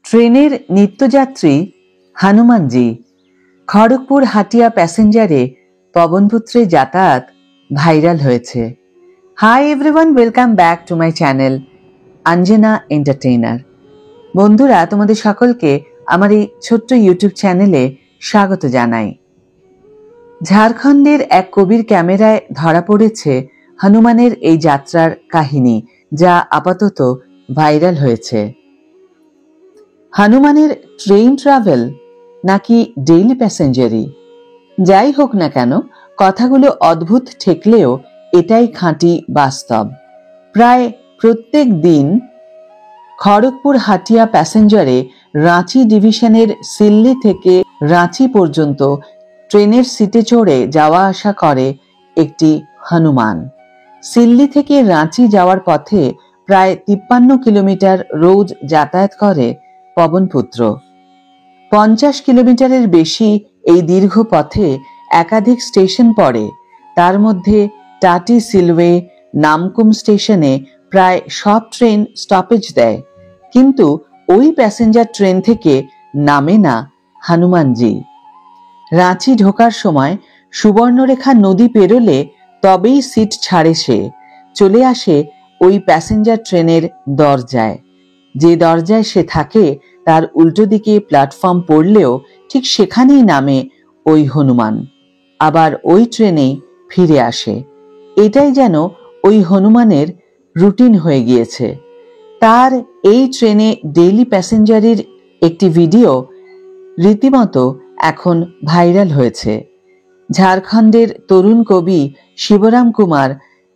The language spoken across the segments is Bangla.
ট্রেনের নিত্যযাত্রী হনুমানজি খড়গপুর হাটিয়া প্যাসেঞ্জারে পবনপুত্রে যাতায়াত ভাইরাল হয়েছে। Hi everyone, welcome back to my channel Anjana entertainer. বন্ধুরা, তোমাদের সকলকে আমার এই ছোট্ট ইউটিউব চ্যানেলে স্বাগত জানাই। ঝাড়খণ্ডের এক কবির ক্যামেরায় ধরা পড়েছে হনুমানের এই যাত্রার কাহিনী, যা আপাতত ভাইরাল হয়েছে। হনুমানের ট্রেন ট্রাভেল নাকি ডেইলি প্যাসেঞ্জারি, যাই হোক না কেন, কথাগুলো অদ্ভুত ঠেকলেও এটাই খাঁটি বাস্তব। প্রায় প্রত্যেক দিন খড়গপুর হাটিয়া প্যাসেঞ্জারে রাঁচি ডিভিশনের সিল্লি থেকে রাঁচি পর্যন্ত ট্রেনের সিটে চড়ে যাওয়া আসা করে একটি হনুমান। সিল্লি থেকে রাঁচি যাওয়ার পথে প্রায় 53 কিলোমিটার রোজ যাতায়াত করে পবনপুত্র। 50 কিলোমিটারের বেশি এই দীর্ঘ পথে একাধিক স্টেশন পড়ে, তার মধ্যে টাটি সিলওয়ে নামকুম স্টেশনে প্রায় সব ট্রেন স্টপেজ দেয়, কিন্তু ওই প্যাসেঞ্জার ট্রেন থেকে নামে না হনুমানজি। রাঁচি ঢোকার সময় সুবর্ণরেখা নদী পেরোলে তবেই সিট ছাড়ে সে, চলে আসে ওই প্যাসেঞ্জার ট্রেনের দরজায়। যে দরজায় সে থাকে তার উল্টো দিকে প্ল্যাটফর্ম পড়লেও ঠিক সেখানেই নামে ওই হনুমান, আবার ওই ট্রেনেই ফিরে আসে। এটাই যেন ওই হনুমানের রুটিন হয়ে গিয়েছে। তার এই ট্রেনে ডেইলি প্যাসেঞ্জারির একটি ভিডিও রীতিমতো এখন ভাইরাল হয়েছে। ঝাড়খণ্ডের তরুণ কবি শিবরাম কুমার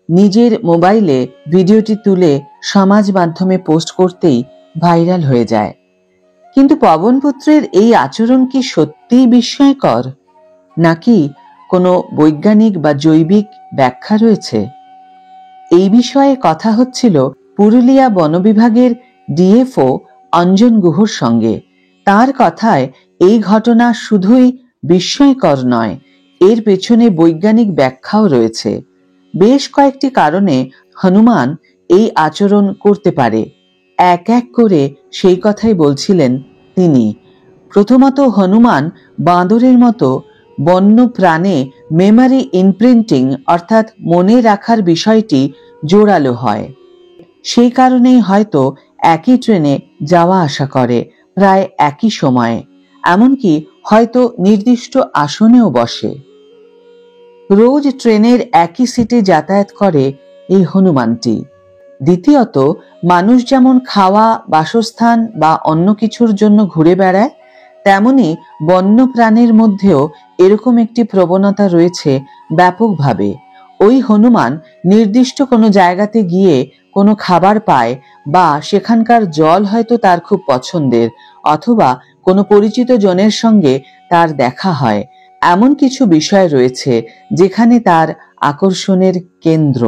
নিজের মোবাইলে ভিডিওটি তুলে সমাজ মাধ্যমে পোস্ট করতেই ভাইরাল হয়ে যায়। কিন্তু পবনপুত্রের এই আচরণ কি সত্যিই বিস্ময়কর, নাকি কোনো বৈজ্ঞানিক বা জৈবিক ব্যাখ্যা রয়েছে? এই বিষয়ে কথা হচ্ছিল পুরুলিয়া বন বিভাগের ডিএফও অঞ্জন গুহর সঙ্গে। তার কথায় এই ঘটনা শুধুই বিস্ময়কর নয়, এর পেছনে বৈজ্ঞানিক ব্যাখ্যাও রয়েছে। বেশ কয়েকটি কারণে হনুমান এই আচরণ করতে পারে, এক এক করে সেই কথাই বলছিলেন তিনি। প্রথমত, হনুমান বাঁদরের মতো বন্য প্রাণে মেমোরি ইমপ্রিন্টিং অর্থাৎ মনে রাখার বিষয়টি জোরালো হয়। সেই কারণেই হয়তো একই ট্রেনে যাওয়া আসা করে প্রায় একই সময়ে, এমনকি হয়তো নির্দিষ্ট আসনেও বসে। রোজ ট্রেনের একই সিটে যাতায়াত করে এই হনুমানটি। দ্বিতীয়ত, মানুষ যেমন খাওয়া, বাসস্থান বা অন্য কিছুর জন্য ঘুরে বেড়ায়, তেমনি বন্য প্রাণীর মধ্যেও এরকম একটি প্রবণতা রয়েছে ব্যাপকভাবে। ওই হনুমান নির্দিষ্ট কোনো জায়গাতে গিয়ে কোনো খাবার পায়, বা সেখানকার জল হয়তো তার খুব পছন্দের, অথবা কোনো পরিচিত জনের সঙ্গে তার দেখা হয়, এমন কিছু বিষয় রয়েছে যেখানে তার আকর্ষণের কেন্দ্র।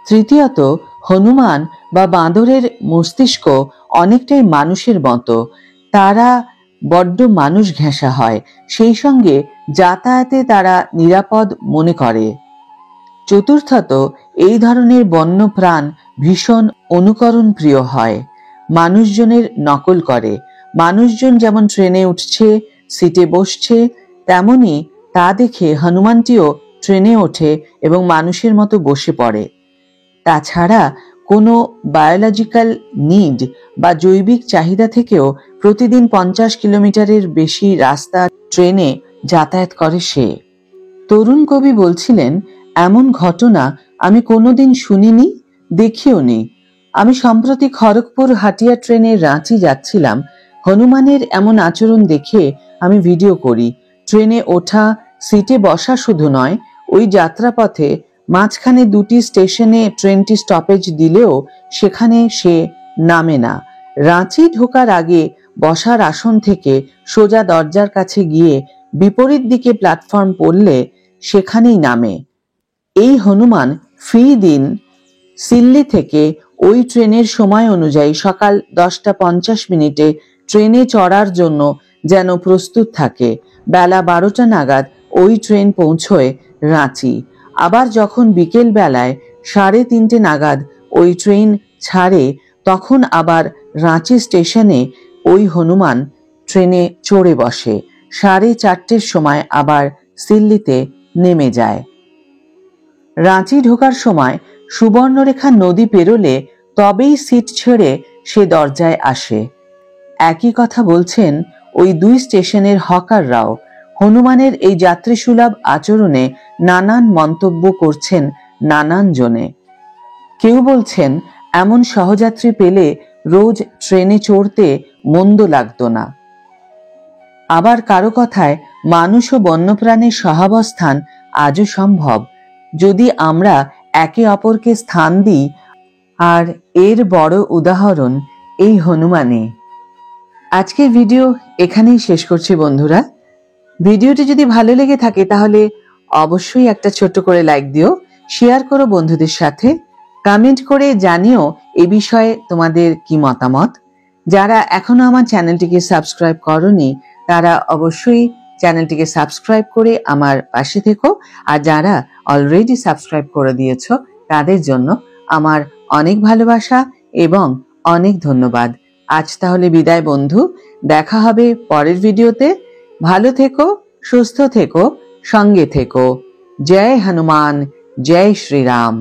তৃতীয়ত, হনুমান বা বাঁদরের মস্তিষ্ক অনেকটাই মানুষের মতো, তারা বড্ড মানুষ ঘেঁষা হয়, সেই সঙ্গে যাতায়াতে তারা নিরাপদ মনে করে। চতুর্থত, এই ধরনের বন্য প্রাণ ভীষণ অনুকরণ প্রিয় হয়, মানুষজনের নকল করে। মানুষজন যেমন ট্রেনে উঠছে, সিটে বসছে, তেমনি তা দেখে হনুমানটিও ট্রেনে ওঠে এবং মানুষের মতো বসে পড়ে। তাছাড়া কোনো বায়োলজিক্যাল নিড বা জৈবিক চাহিদা থেকেও প্রতিদিন 50 কিলোমিটারের বেশি রাস্তা ট্রেনে যাতায়াত করে সে। তরুণ কবি বলছিলেন, এমন ঘটনা আমি কোনোদিন শুনিনি, দেখিও নি। আমি সম্প্রতি খড়গপুর হাটিয়া ট্রেনে রাঁচি যাচ্ছিলাম। হনুমানের এমন আচরণ দেখে আমি ভিডিও করি। ট্রেনে ওঠা, সিটে বসা শুধু নয়, ওই যাত্রাপথে মাঝখানে 2টি স্টেশনে ট্রেনটি স্টপেজ দিলেও সেখানে সে নামে না। রাঁচি ঢোকার আগে বসার আসন থেকে সোজা দরজার কাছে গিয়ে বিপরীত দিকে প্ল্যাটফর্ম পড়লে সেখানেই নামে। এই হনুমান ফি দিন সিল্লি থেকে ওই ট্রেনের সময় অনুযায়ী সকাল 10:50 ট্রেনে চড়ার জন্য যেন প্রস্তুত থাকে। বেলা 12টা নাগাদ ওই ট্রেন পৌঁছয় রাঁচি। আবার যখন বিকেল বেলায় 3:30 নাগাদ ওই ট্রেন ছাড়ে, তখন আবার রাঁচি স্টেশনে ওই হনুমান ট্রেনে চড়ে বসে, 4:30 সময় আবার সিল্লিতে নেমে যায়। রাঁচি ঢোকার সময় সুবর্ণরেখা নদী পেরোলে তবেই সিট ছেড়ে সে দরজায় আসে। একই কথা বলছেন ওই 2 স্টেশনের হকাররাও। হনুমানের এই যাত্রীসুলভ আচরণে নানান মন্তব্য করছেন নানান জনে। কেউ বলছেন এমন সহযাত্রী পেলে রোজ ট্রেনে চড়তে মন্দ লাগতো না। আবার কারো কথায় মানুষ ও বন্যপ্রাণীর সহাবস্থান আজও সম্ভব, যদি আমরা একে অপরকে স্থান দিই। আর এর বড় উদাহরণ এই হনুমানে। আজকের ভিডিও এখানেই শেষ করছি বন্ধুরা। ভিডিওটি যদি ভালো লেগে থাকে তাহলে অবশ্যই একটা ছোট্ট করে লাইক দিও, শেয়ার করো বন্ধুদের সাথে, কমেন্ট করে জানিও এ বিষয়ে তোমাদের কি মতামত। যারা এখনো আমার চ্যানেলটিকে সাবস্ক্রাইব করোনি তারা অবশ্যই চ্যানেলটিকে সাবস্ক্রাইব করে আমার পাশে থেকো, আর যারা অলরেডি সাবস্ক্রাইব করে দিয়েছো তাদের জন্য আমার অনেক ভালোবাসা এবং অনেক ধন্যবাদ। আজ তাহলে বিদায় বন্ধু, দেখা হবে পরের ভিডিওতে। ভালো থেকো, সুস্থ থেকো, সঙ্গে থেকো। জয় হনুমান, জয় শ্রীরাম।